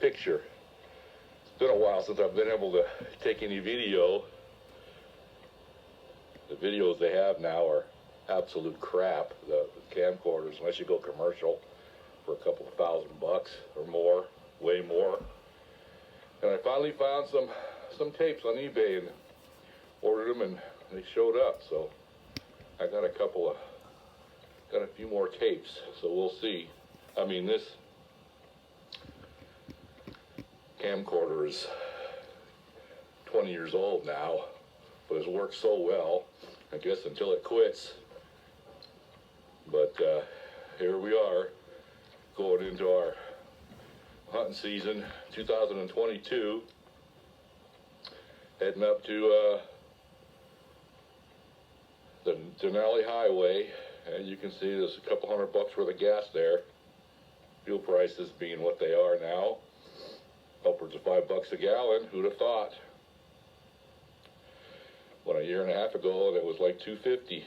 picture. It's been a while since I've been able to take any video. The videos they have now are absolute crap, the camcorders, unless you go commercial for a couple of $1,000 or more, way more. And I finally found some tapes on eBay and ordered them, and they showed up. So I got a few more tapes, so we'll see. I mean, this camcorder is 20 years old now, but it's worked so well, I guess, until it quits. But here we are, going into our hunting season 2022, heading up to the Denali Highway, and you can see there's a couple $100 worth of gas there. Fuel prices being what they are now, upwards of $5 a gallon. Who'd have thought? When a year and a half ago it was like $2.50.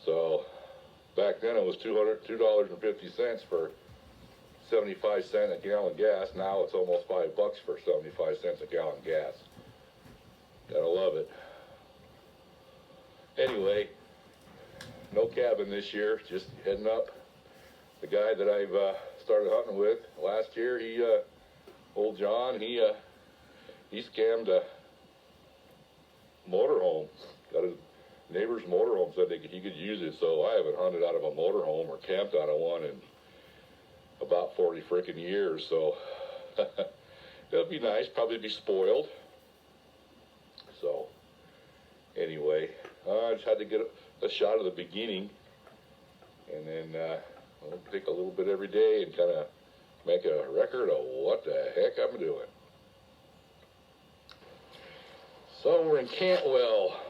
So back then it was $2.50 for 75 cents a gallon gas. Now it's almost $5 for 75 cents a gallon gas. Gotta love it. Anyway, no cabin this year, just heading up. The guy that I've started hunting with last year, old John, he scammed a motorhome. Got his neighbor's motorhome, said he could use it, so I haven't hunted out of a motorhome or camped out of one in about 40 frickin' years, so it'll be nice, probably be spoiled. So, anyway, I just had to get a shot of the beginning, and then I'll take a little bit every day and kind of make a record of what the heck I'm doing. So we're in Cantwell.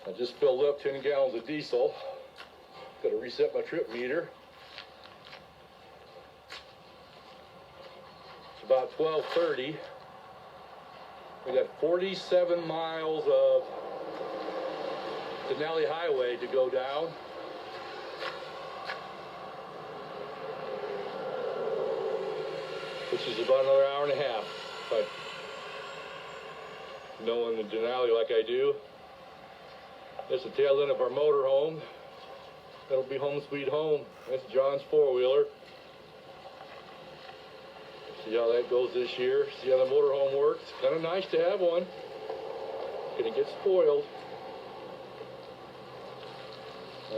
I just filled up 10 gallons of diesel. Got to reset my trip meter. It's about 12:30. We got 47 miles of Denali Highway to go down. Which is about another hour and a half. But knowing the Denali like I do, that's the tail end of our motor home. That'll be home sweet home. That's John's four-wheeler. See how that goes this year. See how the motorhome works. It's kind of nice to have one. Gonna get spoiled.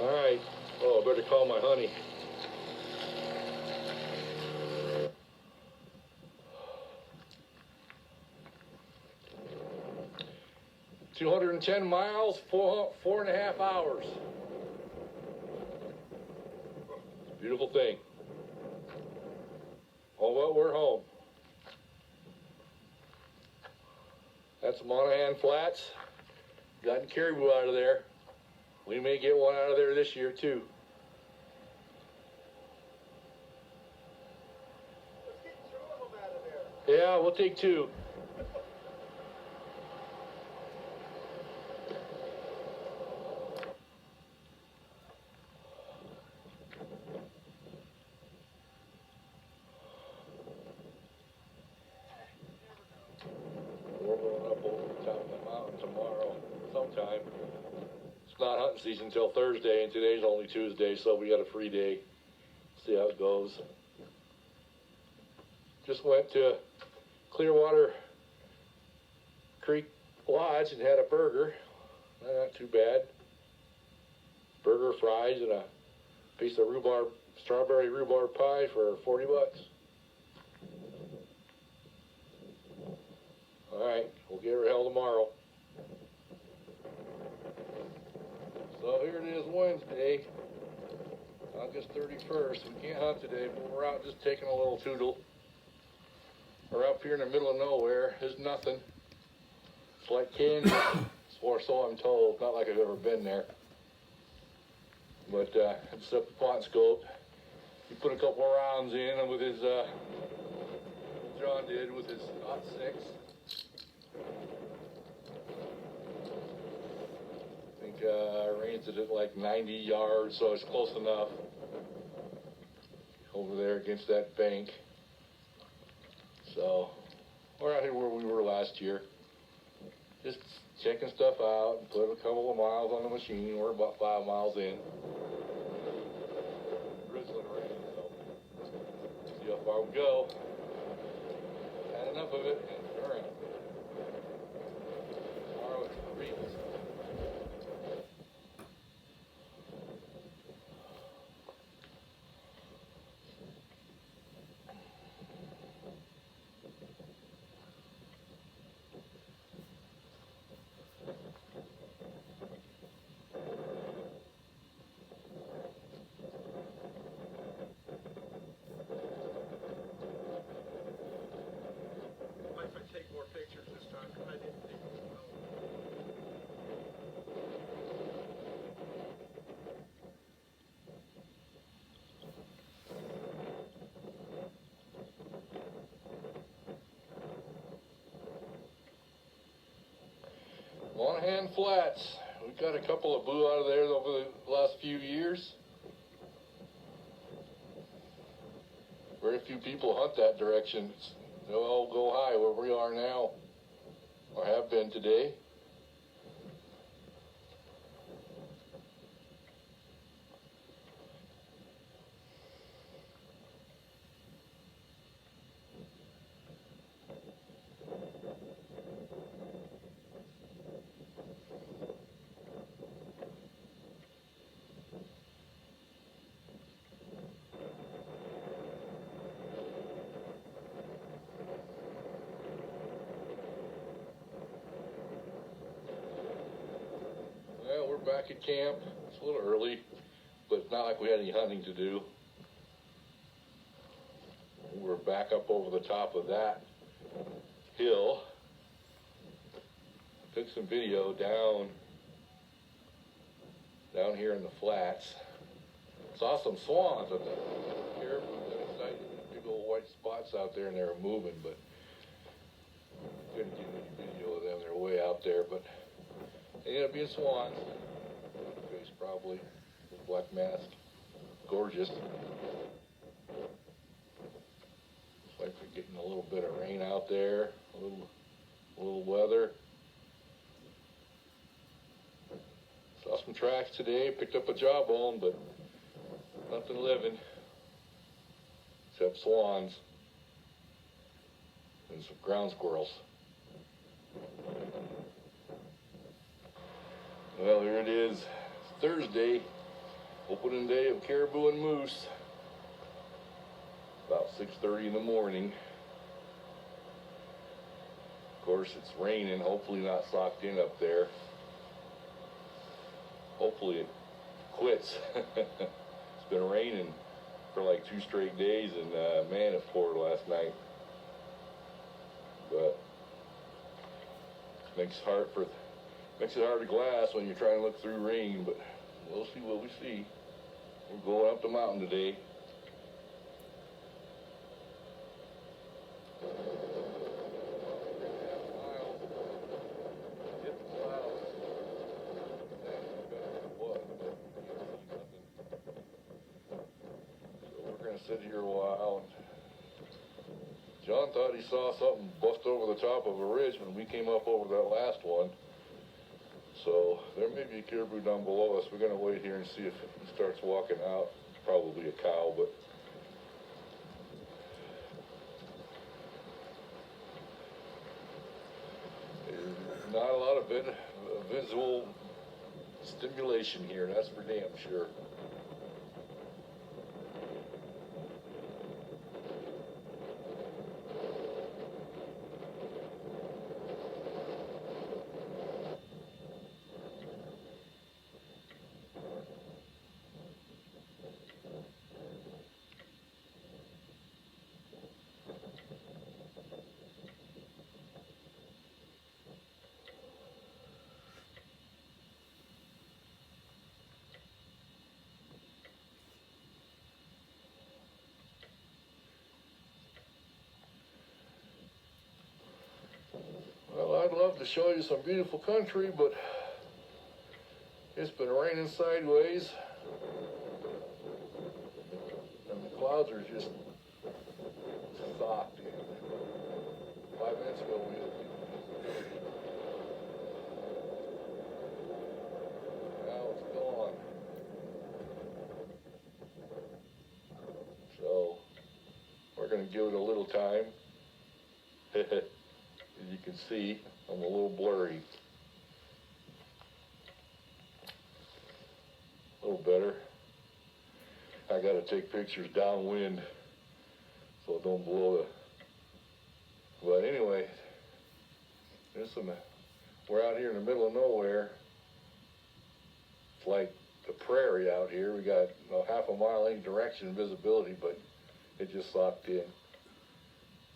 All right. Oh, I better call my honey. $210 miles, 4.5 hours. It's a beautiful thing. Oh, well, we're home. That's Monahan Flats. Gotten Caribou out of there. We may get one out of there this year, too. Let's get 2 of them out of there. Yeah, we'll take 2. We're going up over the top of the mountain tomorrow sometime. It's not hunting season until Thursday, and today's only Tuesday, so we got a free day. See how it goes. Just went to Clearwater Creek Lodge and had a burger. Not too bad. Burger, fries, and a piece of strawberry rhubarb pie for $40. All right, we'll give her hell tomorrow. So here it is, Wednesday, August 31st. We can't hunt today, but we're out just taking a little tootle. We're up here in the middle of nowhere. There's nothing. It's like Kansas, or so I'm told. Not like I've ever been there. But I set up the pot scope. He put a couple of rounds in, and with his, John did with his hot 6. I think I ranged it at like 90 yards, so it's close enough. over there against that bank. So we're out here where we were last year, just checking stuff out and put a couple of miles on the machine. We're about 5 miles in. Drizzling rain, so see how far we go. Had enough of it and turn around. Tomorrow it's freeze. Take more pictures this time. I didn't think it was well. Monahan Flats. We've got a couple of boo out of there over the last few years. Very few people hunt that direction. They'll all go high where we are now, or have been today. Well, we're back at camp. It's a little early, but it's not like we had any hunting to do. We're back up over the top of that hill. Took some video down here in the flats. Saw some swans up there. Caribou got excited. Big old white spots out there, and they were moving, but couldn't get any video of them. They're way out there, but they ended up being swans. Face probably, black mask, gorgeous. Looks like we're getting a little bit of rain out there, a little weather. Saw some tracks today, picked up a jawbone, but nothing living except swans and some ground squirrels. Well, here it is. It's Thursday, opening day of Caribou and Moose. About 6:30 in the morning. Of course, it's raining, hopefully not socked in up there. Hopefully it quits. It's been raining for like 2 straight days, and man, it poured last night. But makes it hard to glass when you're trying to look through rain, but we'll see what we see. We're going up the mountain today. Sit here a while, and John thought he saw something bust over the top of a ridge when we came up over that last one. So there may be a caribou down below us. We're going to wait here and see if he starts walking out. Probably a cow, but there's not a lot of visual stimulation here, that's for damn sure. Well, I'd love to show you some beautiful country, but it's been raining sideways. And clouds are just soft. 5 minutes ago we had now it's gone. So we're going to give it a little time. As you can see, I'm a little blurry. A little better. I got to take pictures downwind so it don't blow the. But anyway, we're out here in the middle of nowhere. It's like the prairie out here. We got half a mile any direction visibility, but it just locked in.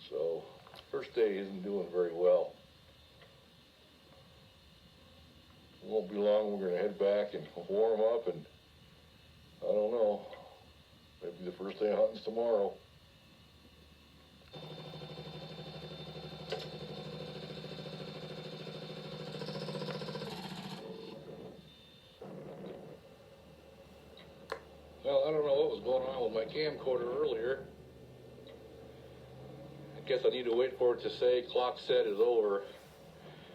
So first day isn't doing very well. It won't be long. We're going to head back and warm up, and I don't know. Maybe the first day of hunting's tomorrow. Well, I don't know what was going on with my camcorder earlier. I guess I need to wait for it to say clock set is over.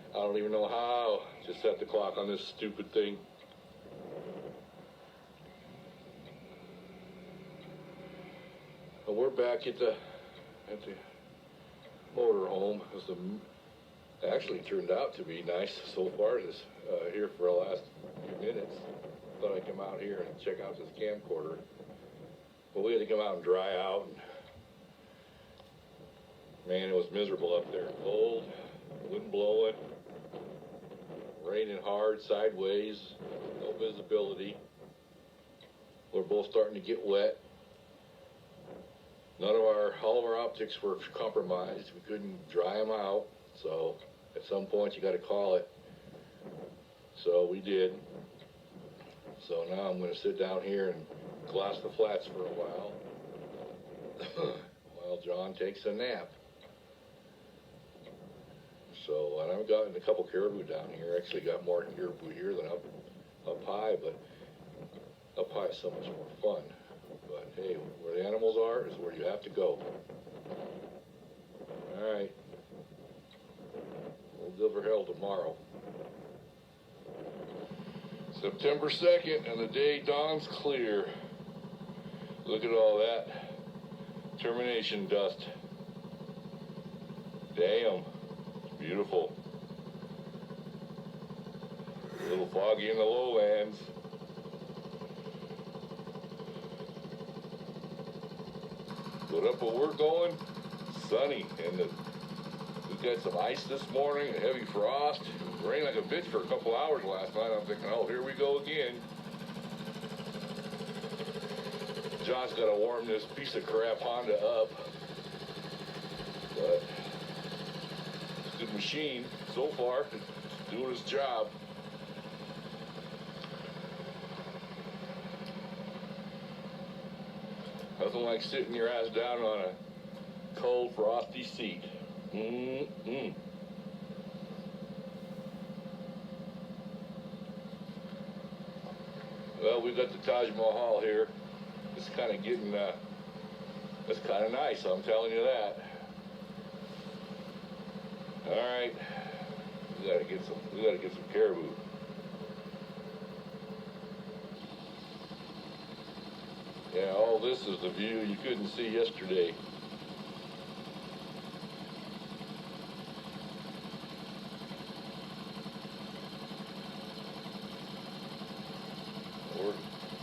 I don't even know how to set the clock on this stupid thing. But we're back at the motorhome. It actually turned out to be nice so far. This here for the last few minutes. Thought I'd come out here and check out this camcorder. But we had to come out and dry out. And man, it was miserable up there. Cold, wind blowing, raining hard, sideways, no visibility. We're both starting to get wet. All of our optics were compromised. We couldn't dry them out. So at some point you got to call it. So we did. So now I'm going to sit down here and glass the flats for a while while John takes a nap. So, and I've gotten a couple caribou down here. Actually got more caribou here than up high, but up high is so much more fun. But hey, where the animals are is where you have to go. All right. We'll deliver hell tomorrow. September 2nd, and the day dawns clear. Look at all that termination dust. Damn, it's beautiful. A little foggy in the lowlands. But up where we're going, sunny, and we got some ice this morning, and heavy frost. It rained like a bitch for a couple hours last night. I'm thinking, oh, here we go again. John's got to warm this piece of crap Honda up. But it's a good machine so far. It's doing its job. Nothing like sitting your ass down on a cold, frosty seat. Well, we've got the Taj Mahal here. It's kind of getting, it's kind of nice, I'm telling you that. All right, we gotta get some caribou. Yeah, all this is the view you couldn't see yesterday.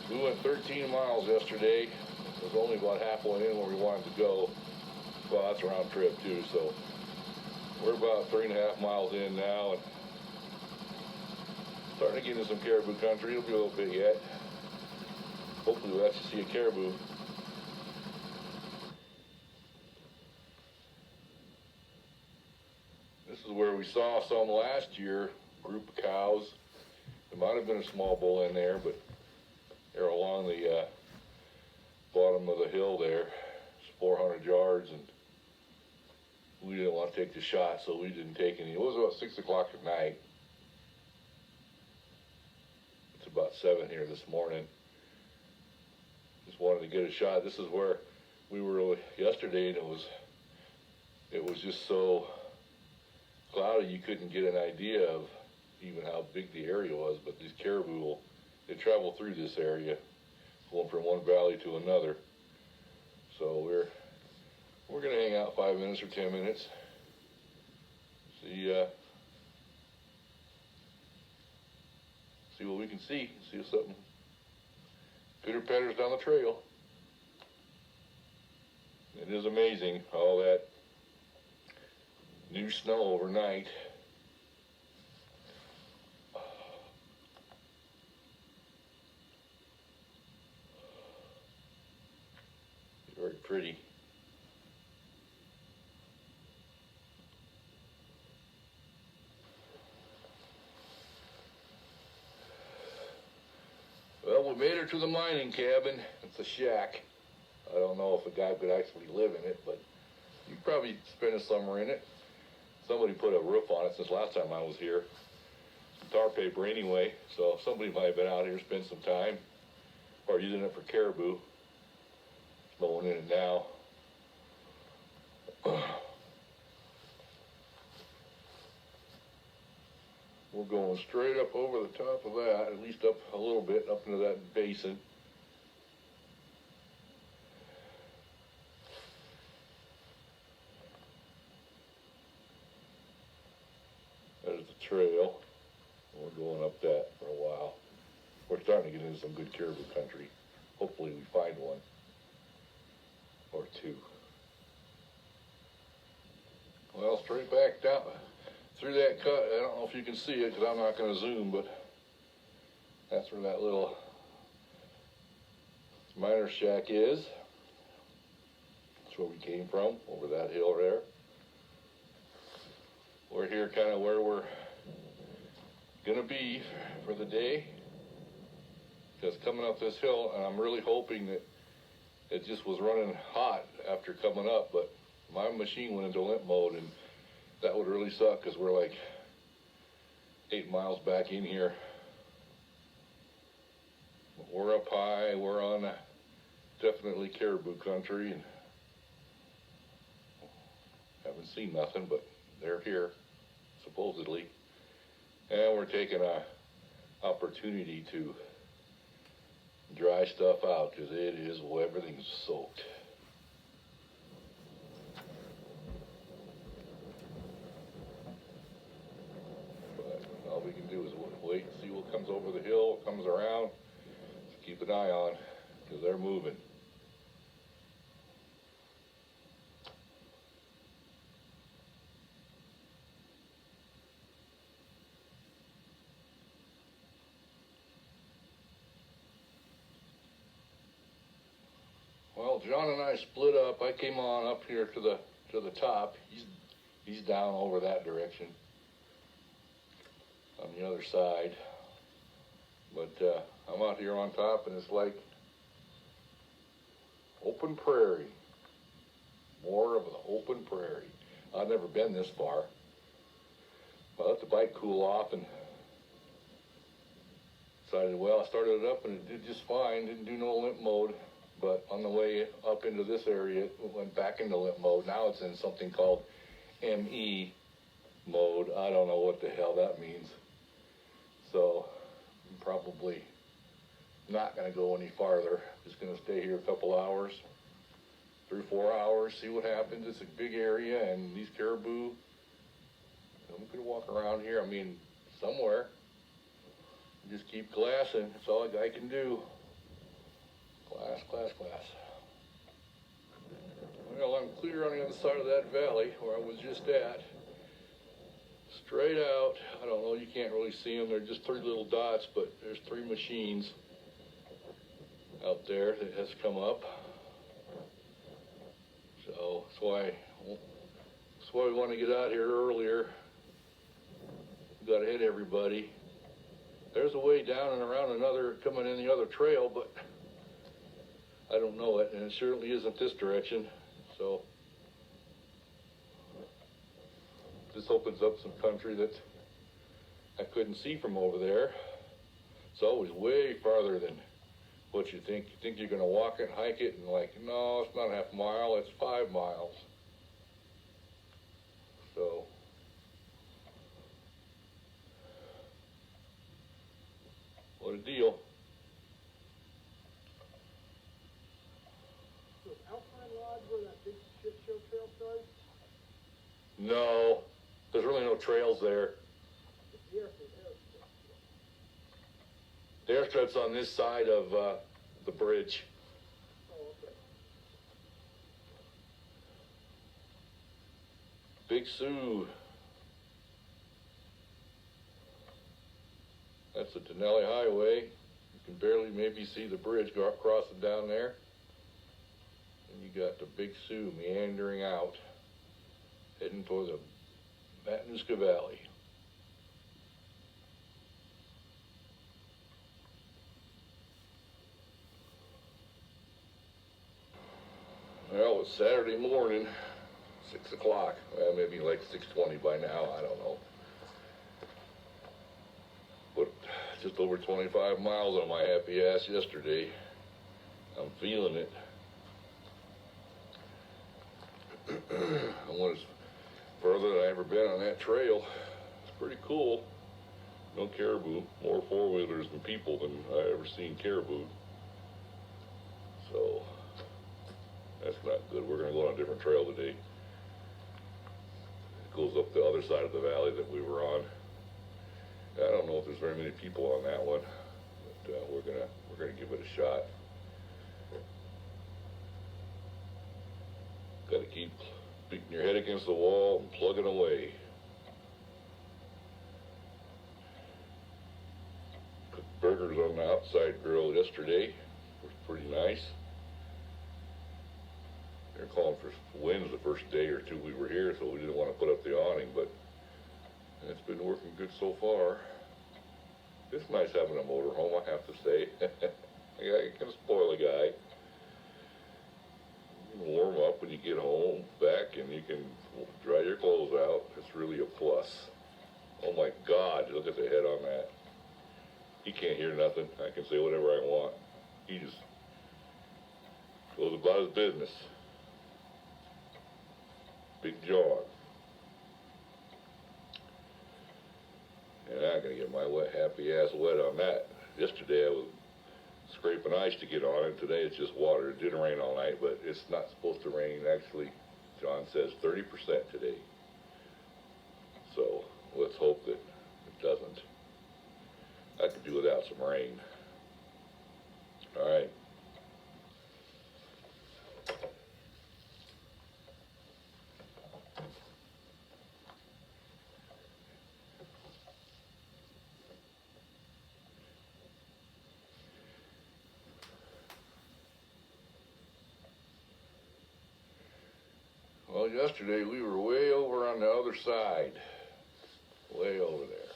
We went 13 miles yesterday. It was only about halfway in where we wanted to go. Well, that's a round trip too, so we're about 3.5 miles in now and starting to get into some caribou country. It'll be a little bit yet. Hopefully we'll actually see a caribou. This is where we saw some last year, group of cows. There might have been a small bull in there, but they're along the bottom of the hill there. It's 400 yards, and we didn't want to take the shot, so we didn't take any. It was about 6 o'clock at night. It's about 7 here this morning. Just wanted to get a shot. This is where we were yesterday, and it was just so cloudy you couldn't get an idea of even how big the area was. But these caribou they travel through this area, going from one valley to another. So we're gonna hang out 5 minutes or 10 minutes. See what we can see. See if something pitter patters down the trail. It is amazing all that new snow overnight. Very pretty. Well, we made her to the mining cabin. It's a shack. I don't know if a guy could actually live in it, but you'd probably spend a summer in it. Somebody put a roof on it since last time I was here. Some tar paper anyway, so somebody might have been out here, spent some time, or using it for caribou. No one in it now. We're going straight up over the top of that, at least up a little bit, up into that basin. There's the trail. We're going up that for a while. We're starting to get into some good caribou country. Hopefully we find one or two. Well, straight back down through that cut. I don't know if you can see it because I'm not going to zoom, but that's where that little miner shack is. That's where we came from, over that hill there. We're here kind of where we're going to be for the day. Just coming up this hill, and I'm really hoping that it just was running hot after coming up, but my machine went into limp mode, and that would really suck because we're like 8 miles back in here. We're up high, we're on definitely caribou country, and haven't seen nothing, but they're here, supposedly. And we're taking an opportunity to dry stuff out because it is, well, everything's soaked. But all we can do is wait and see what comes over the hill, what comes around. Just keep an eye on because they're moving. Well, John and I split up. I came on up here to the top. He's down over that direction on the other side. But I'm out here on top, and it's like open prairie. More of an open prairie. I've never been this far. I let the bike cool off and decided, well, I started it up and it did just fine. Didn't do no limp mode. But on the way up into this area, it went back into limp mode. Now it's in something called ME mode. I don't know what the hell that means. So I'm probably not going to go any farther. Just going to stay here a couple hours, 3 or 4 hours, see what happens. It's a big area, and these caribou, I'm going to walk around here. I mean, somewhere. Just keep glassing. That's all a guy can do. Glass. Well, I'm clear on the other side of that valley where I was just at. Straight out, I don't know, you can't really see them. They're just 3 little dots, but there's 3 machines out there that has come up. So that's why we want to get out here earlier. We've got to hit everybody. There's a way down and around another, coming in the other trail, but I don't know it, and it certainly isn't this direction. So this opens up some country that I couldn't see from over there. It's always way farther than what you think. You think you're going to walk it and hike it, and like, no, it's not a half mile, it's 5 miles. So, what a deal. So is Alpine Lodge where that big shit show trail starts? No, there's really no trails there. The airstrip. The airstrip's on this side of the bridge. Oh, okay. Big Sioux. That's the Denali Highway. You can barely maybe see the bridge crossing down there. And you got the Big Sioux meandering out, heading for the Matanuska Valley. Well, it's Saturday morning, 6 o'clock. Well, maybe like 6:20 by now, I don't know. But just over 25 miles on my happy ass yesterday. I'm feeling it. I went as further than I ever been on that trail. It's pretty cool. No caribou, more four-wheelers than people than I ever seen caribou. So that's not good. We're going to go on a different trail today. It goes up the other side of the valley that we were on. I don't know if there's very many people on that one, but we're gonna give it a shot. Got to keep beating your head against the wall and plugging away. Cooked burgers on the outside grill yesterday. It was pretty nice. They're calling for winds the first day or two we were here, so we didn't want to put up the awning, but it's been working good so far. It's nice having a motorhome, I have to say. It can spoil a guy. You can warm up when you get home, back, and you can dry your clothes out. It's really a plus. Oh my God, look at the head on that. He can't hear nothing. I can say whatever I want. He just goes about his business. Big John. And I'm going to get my happy ass wet on that. Yesterday I was scraping ice to get on it. Today it's just water. It didn't rain all night, but it's not supposed to rain. Actually, John says 30% today. So let's hope that it doesn't. I could do without some rain. All right. Well, yesterday we were way over on the other side, way over there,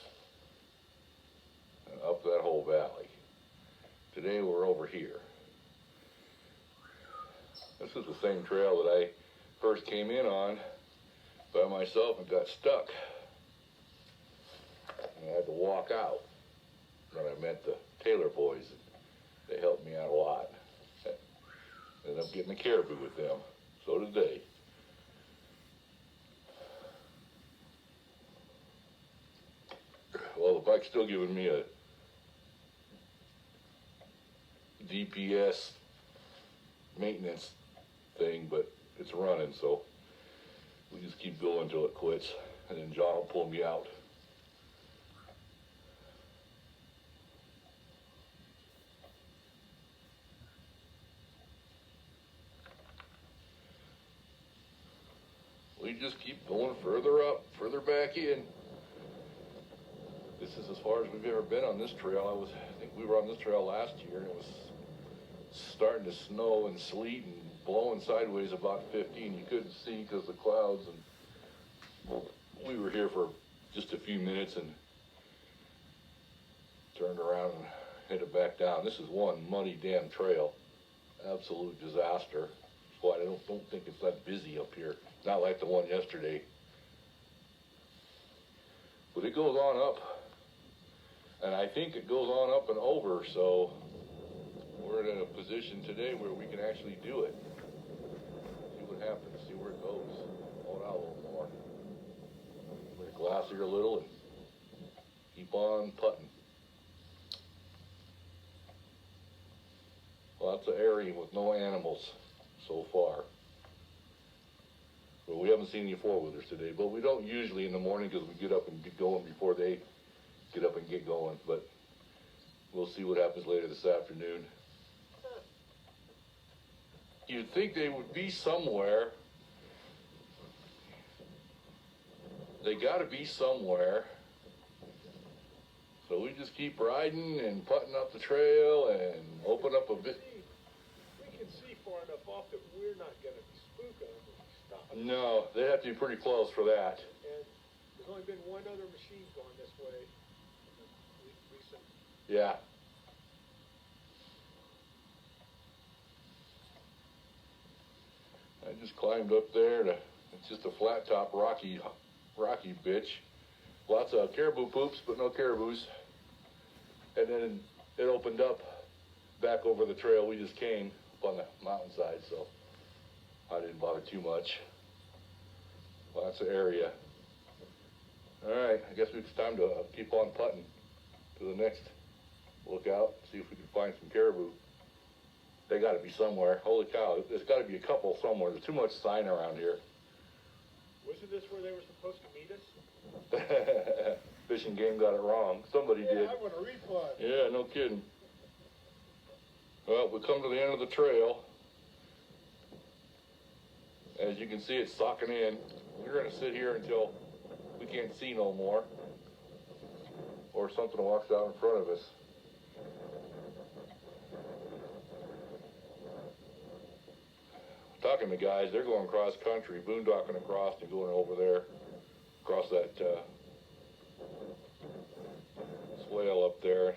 and up that whole valley. Today we're over here. This is the same trail that I first came in on by myself and got stuck. And I had to walk out. Then I met the Taylor boys. They helped me out a lot. Ended up getting a caribou with them. So did they. Well, the bike's still giving me a DPS maintenance thing, but it's running, so we just keep going until it quits, and then John will pull me out. We just keep going further up, further back in. This is as far as we've ever been on this trail. I think we were on this trail last year, and it was starting to snow and sleet and blowing sideways about 50, and you couldn't see because of the clouds. And we were here for just a few minutes and turned around and headed back down. This is one muddy damn trail. Absolute disaster. That's why I don't think it's that busy up here. Not like the one yesterday. But it goes on up. And I think it goes on up and over, so we're at position today where we can actually do it. See what happens, see where it goes. Hold out a little more. We're gonna glass here a little and keep on putting. Lots of area with no animals so far. But we haven't seen any four-wheelers today, but we don't usually in the morning because we get up and get going before they get up and get going. But we'll see what happens later this afternoon. You'd think they would be somewhere. They gotta be somewhere. So we just keep riding and putting up the trail and open up a bit. We can see far enough off that we're not going to be spooked them if we stop. No, they have to be pretty close for that. And there's only been one other machine going this way in the recent. Yeah. I just climbed up there it's just a flat top rocky bitch. Lots of caribou poops, but no caribous. And then it opened up back over the trail we just came up on the mountainside, so I didn't bother too much. Lots of area. Alright, I guess it's time to keep on putting to the next lookout, see if we can find some caribou. They gotta be somewhere. Holy cow, there's gotta be a couple somewhere. There's too much sign around here. Wasn't this where they were supposed to meet us? Fish and Game got it wrong. Somebody did. I want a refund. Yeah, no kidding. Well, we come to the end of the trail. As you can see, it's socking in. We're gonna sit here until we can't see no more, or something walks out in front of us. Talking to guys, they're going cross country, boondocking across and going over there, across that swale up there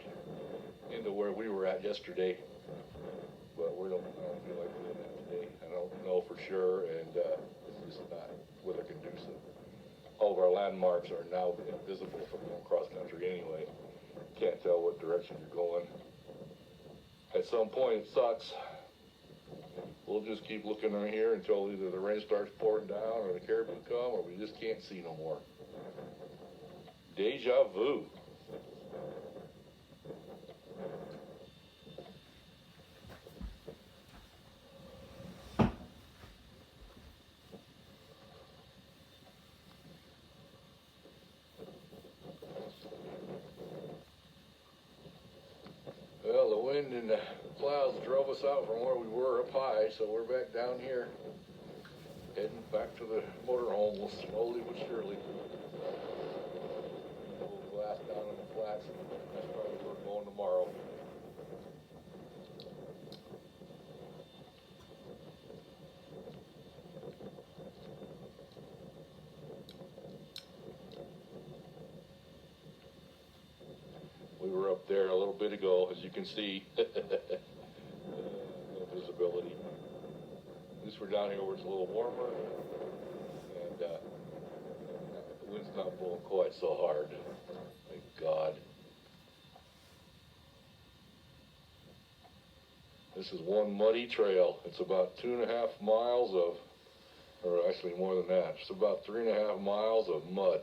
into where we were at yesterday. But I don't feel like doing that today. I don't know for sure, and it's just not weather conducive. All of our landmarks are now invisible from going cross country anyway. Can't tell what direction you're going. At some point, it sucks. We'll just keep looking in here until either the rain starts pouring down or the caribou come, or we just can't see no more. Deja vu. Well, the wind and the clouds drove us out from where we were up high, so we're back down here, heading back to the motorhome, slowly but surely. We'll glass down on the flats, and that's probably where we're going tomorrow. We were up there a little bit ago, as you can see. Visibility. At least we're down here where it's a little warmer, and the wind's not blowing quite so hard. Thank God. This is one muddy trail. It's about 2.5 miles of, or actually more than that. It's about 3.5 miles of mud.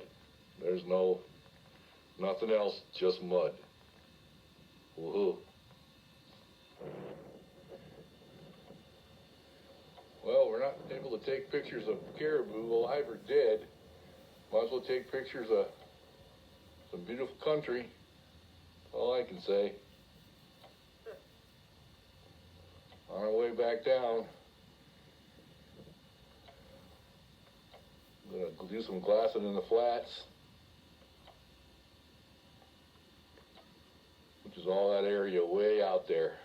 There's nothing else, just mud. Woohoo. Well, we're not able to take pictures of caribou, alive or dead. Might as well take pictures of some beautiful country. All I can say. On our way back down, I'm gonna do some glassing in the flats, which is all that area way out there.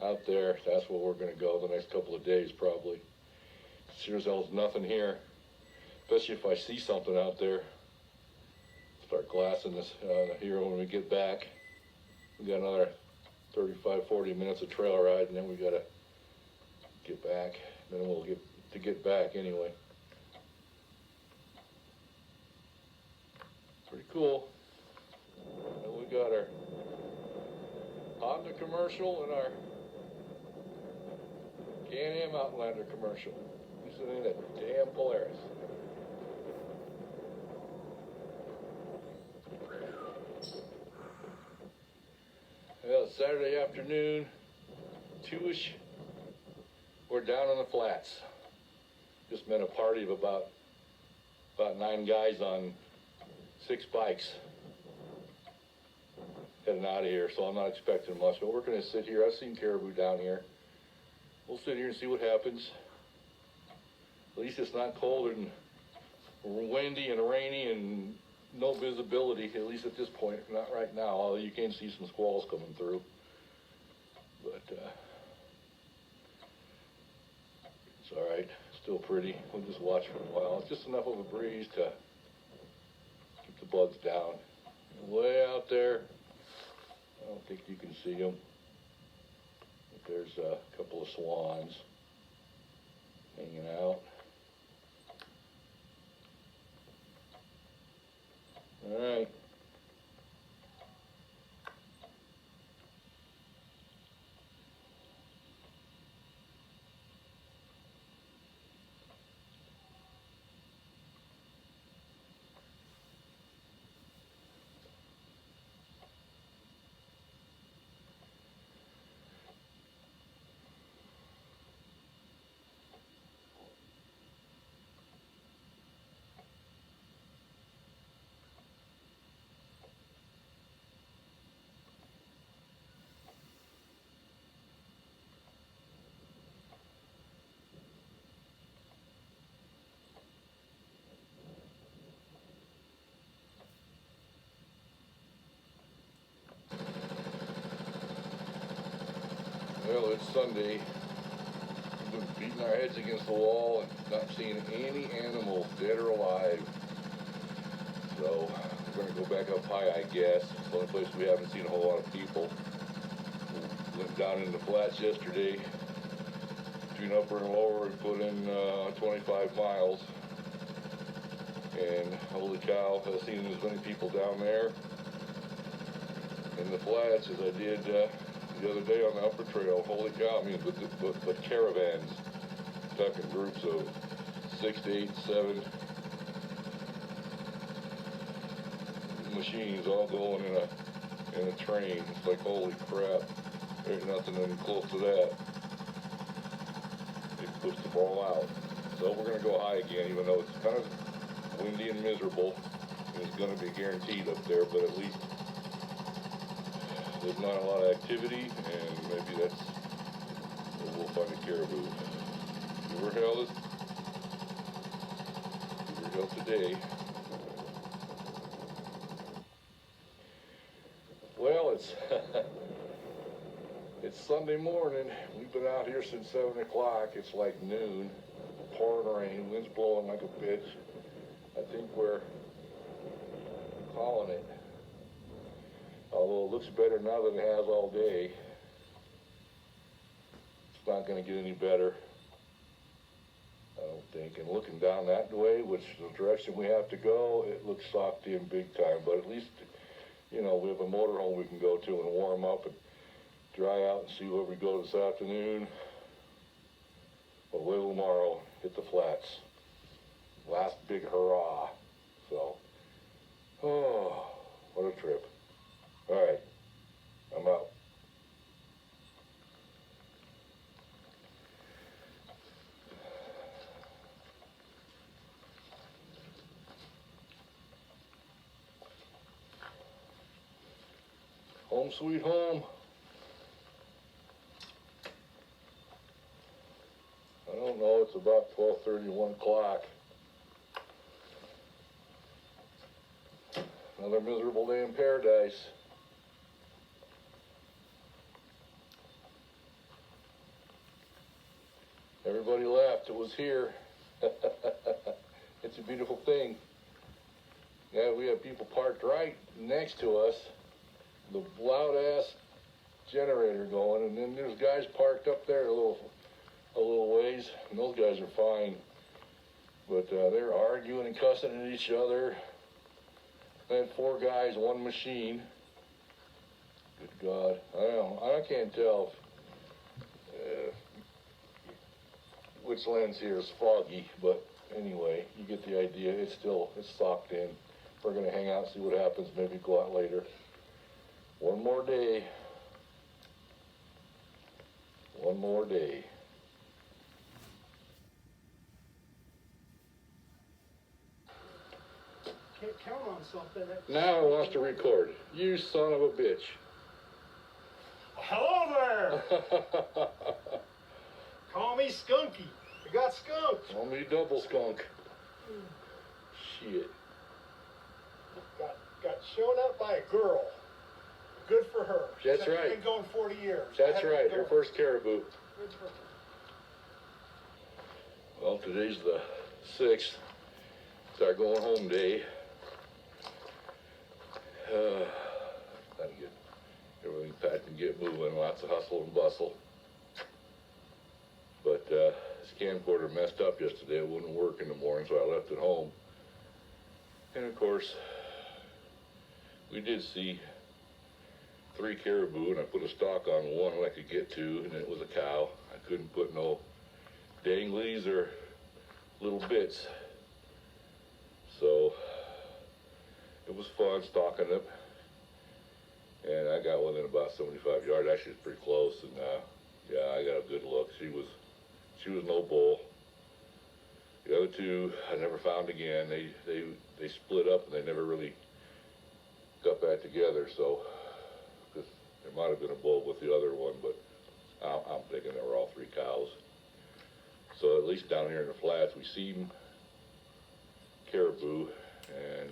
Out there, that's where we're going to go the next couple of days probably. Sure as hell's nothing here, especially if I see something out there. Start glassing this here when we get back. We got another 35-40 minutes of trail ride, and then we got to get back. Then we'll get back anyway. Pretty cool. And we got our commercial and our Can-Am Outlander commercial. This ain't a damn Polaris. Well, it's Saturday afternoon, 2-ish. We're down on the flats. Just met a party of about 9 guys on 6 bikes. Heading out of here, so I'm not expecting much, but we're gonna sit here. I've seen caribou down here. We'll sit here and see what happens. At least it's not cold and windy and rainy and no visibility, at least at this point, not right now, although you can see some squalls coming through. But it's all right, still pretty. We'll just watch for a while. It's just enough of a breeze to keep the bugs down. Way out there, I don't think you can see them. But there's a couple of swans hanging out. All right. Well, it's Sunday. We've been beating our heads against the wall and not seeing any animals, dead or alive. So we're going to go back up high, I guess. It's the only place we haven't seen a whole lot of people. We went down in the flats yesterday. Between upper and lower, we put in 25 miles. And holy cow, I've seen as many people down there in the flats as I did the other day on the upper trail. Holy cow, I mean, but caravans, talking groups of 6 to 8, 7 machines all going in a train. It's like, holy crap, there ain't nothing even close to that. They pushed them all out. So we're gonna go high again, even though it's kind of windy and miserable. It's gonna be guaranteed up there, but at least there's not a lot of activity, and maybe that's where we'll find a caribou. Beaver Hill today. Well, it's Sunday morning. We've been out here since 7 o'clock. It's like noon. Pouring rain. Wind's blowing like a bitch. I think we're calling it. Although it looks better now than it has all day. It's not going to get any better, I don't think. And looking down that way, which is the direction we have to go, it looks softy and big time. But at least, you know, we have a motorhome we can go to and warm up and dry out and see where we go this afternoon. But wait till tomorrow, hit the flats. Last big hurrah. So, oh, what a trip. All right, I'm out. Home sweet home. I don't know, it's about 12:30, 1 o'clock. Another miserable day in paradise. Everybody left. It was here. It's a beautiful thing. Yeah, we have people parked right next to us. The loud-ass generator going, and then there's guys parked up there a little ways, and those guys are fine. But they're arguing and cussing at each other. I had 4 guys, 1 machine. Good God, I can't tell which lens here is foggy, but anyway, you get the idea. It's socked in. We're gonna hang out, see what happens, maybe go out later. One more day. One more day. Can't count on something. Now it wants to record. You son of a bitch. Hello there! Call me Skunky. I got skunked. Call me double skunk. Shit. Got shown up by a girl. Good for her. That's She's right. Been going 40 years. That's right. Her first caribou. Good for her. Well, today's the 6th. It's our going home day. Time to get everything packed and get moving. Lots of hustle and bustle. But this camcorder messed up yesterday. It wouldn't work in the morning, so I left it home. And of course, we did see 3 caribou, and I put a stock on one that I could get to, and it was a cow. I couldn't put no danglies or little bits. So it was fun stalking it, and I got one in about 75 yards. Actually, it's pretty close, and yeah, I got a good look. She was no bull. The other 2 I never found again. They split up, and they never really got back together. So, because there might have been a bull with the other one, but I'm thinking they were all 3 cows. So at least down here in the flats, we seen caribou and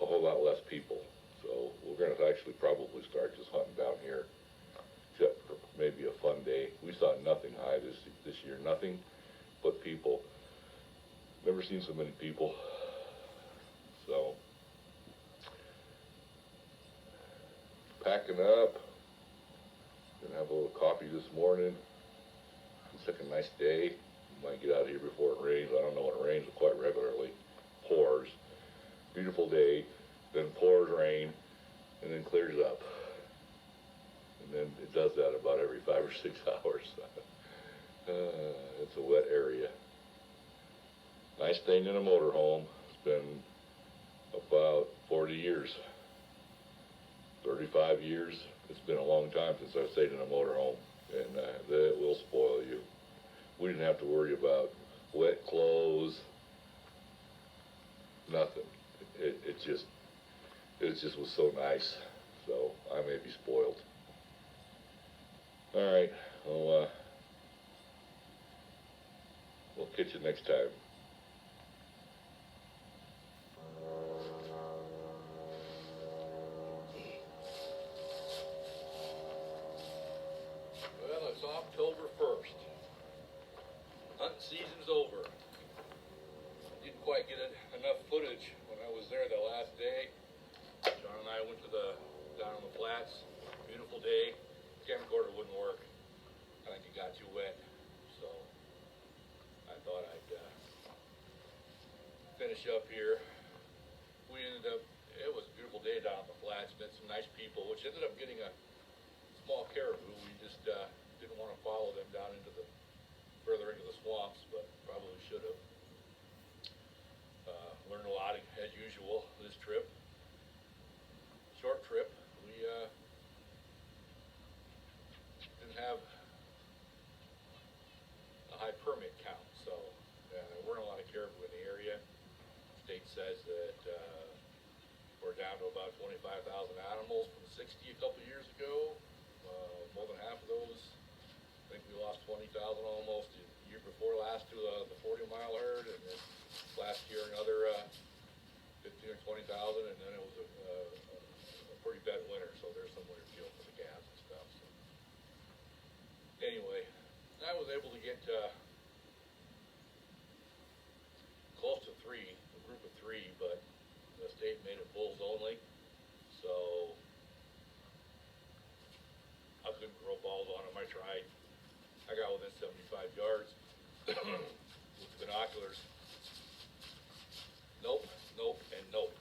a whole lot less people. So we're going to actually probably start just hunting down here, except for maybe a fun day. We saw nothing high this year, nothing but people. Never seen so many people. So packing up. Gonna have a little coffee this morning. It's like a nice day. Might get out of here before it rains. I don't know when it rains quite regularly. Pours. Beautiful day. Then pours rain. And then clears up. And then it does that about every 5 or 6 hours. It's a wet area. Nice thing in a motorhome. It's been about 40 years. 35 years. It's been a long time since I've stayed in a motorhome, and that will spoil you. We didn't have to worry about wet clothes, nothing. It just was so nice. So I may be spoiled. All right, well, we'll catch you next time. Well, it's October 1st. Hunting season's over. Didn't quite get enough footage when I was there the last day. John and I went down on the flats. Beautiful day. Camcorder wouldn't work. I think it got too wet. So I thought I'd finish up here. It was a beautiful day down on the flats. Met some nice people, which ended up getting a small caribou. We just didn't want to follow them down further into the swamps, but probably should have. Learned a lot as usual this trip. Short trip. We didn't have a high permit count, so there weren't a lot of caribou in the area. State says that we're down to about 25,000 animals from 60 a couple years ago. More than half of those. I think we lost 20,000 almost the year before last to the 40-mile herd, and then last year another 15 or 20,000, and then it was a pretty bad winter, so there's some winter fuel for the gas and stuff. So. Anyway, I was able to get close to 3, a group of 3, but the state made it bulls only, so I couldn't grow balls on them. I tried. I got within 75 yards with binoculars. Nope, and nope.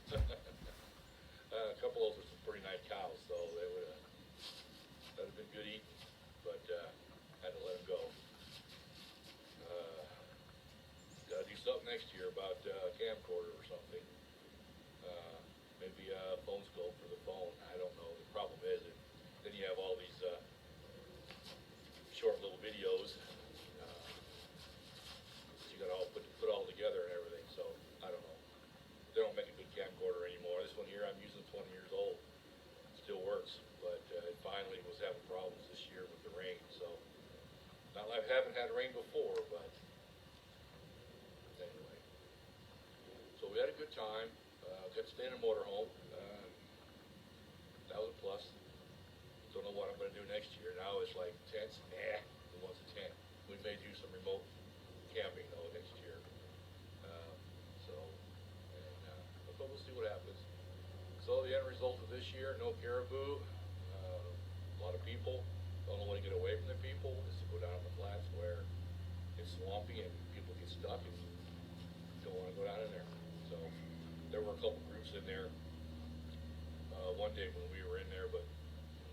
haven't had rain before, but anyway. So we had a good time. Got to stay in a motorhome. That was a plus. Don't know what I'm going to do next year. Now it's like tents. Who wants a tent? We may do some remote camping though next year. But we'll see what happens. So the end result of this year, no caribou. A lot of people don't know when to get away from the people. Is to go down on the flats where it's swampy and people get stuck and don't want to go down in there. So there were a couple groups in there one day when we were in there, but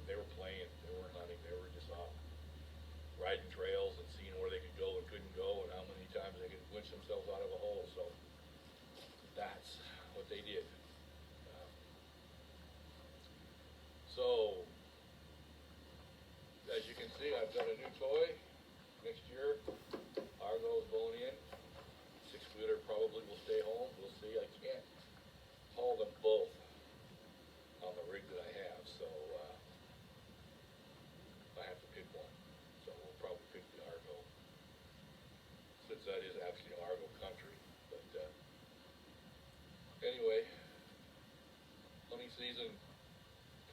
they were playing. They weren't hunting. They were just off riding trails and seeing where they could go and couldn't go and how many times they could winch themselves out of a hole. So that's what they did. So as you can see, I've got a new toy. Next year, Argo's going in. 6-wheeler probably will stay home. We'll see. I can't haul them both on the rig that I have, so I have to pick one. So we'll probably pick the Argo, since that is actually Argo country. But anyway, hunting season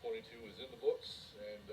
22 is in the books, and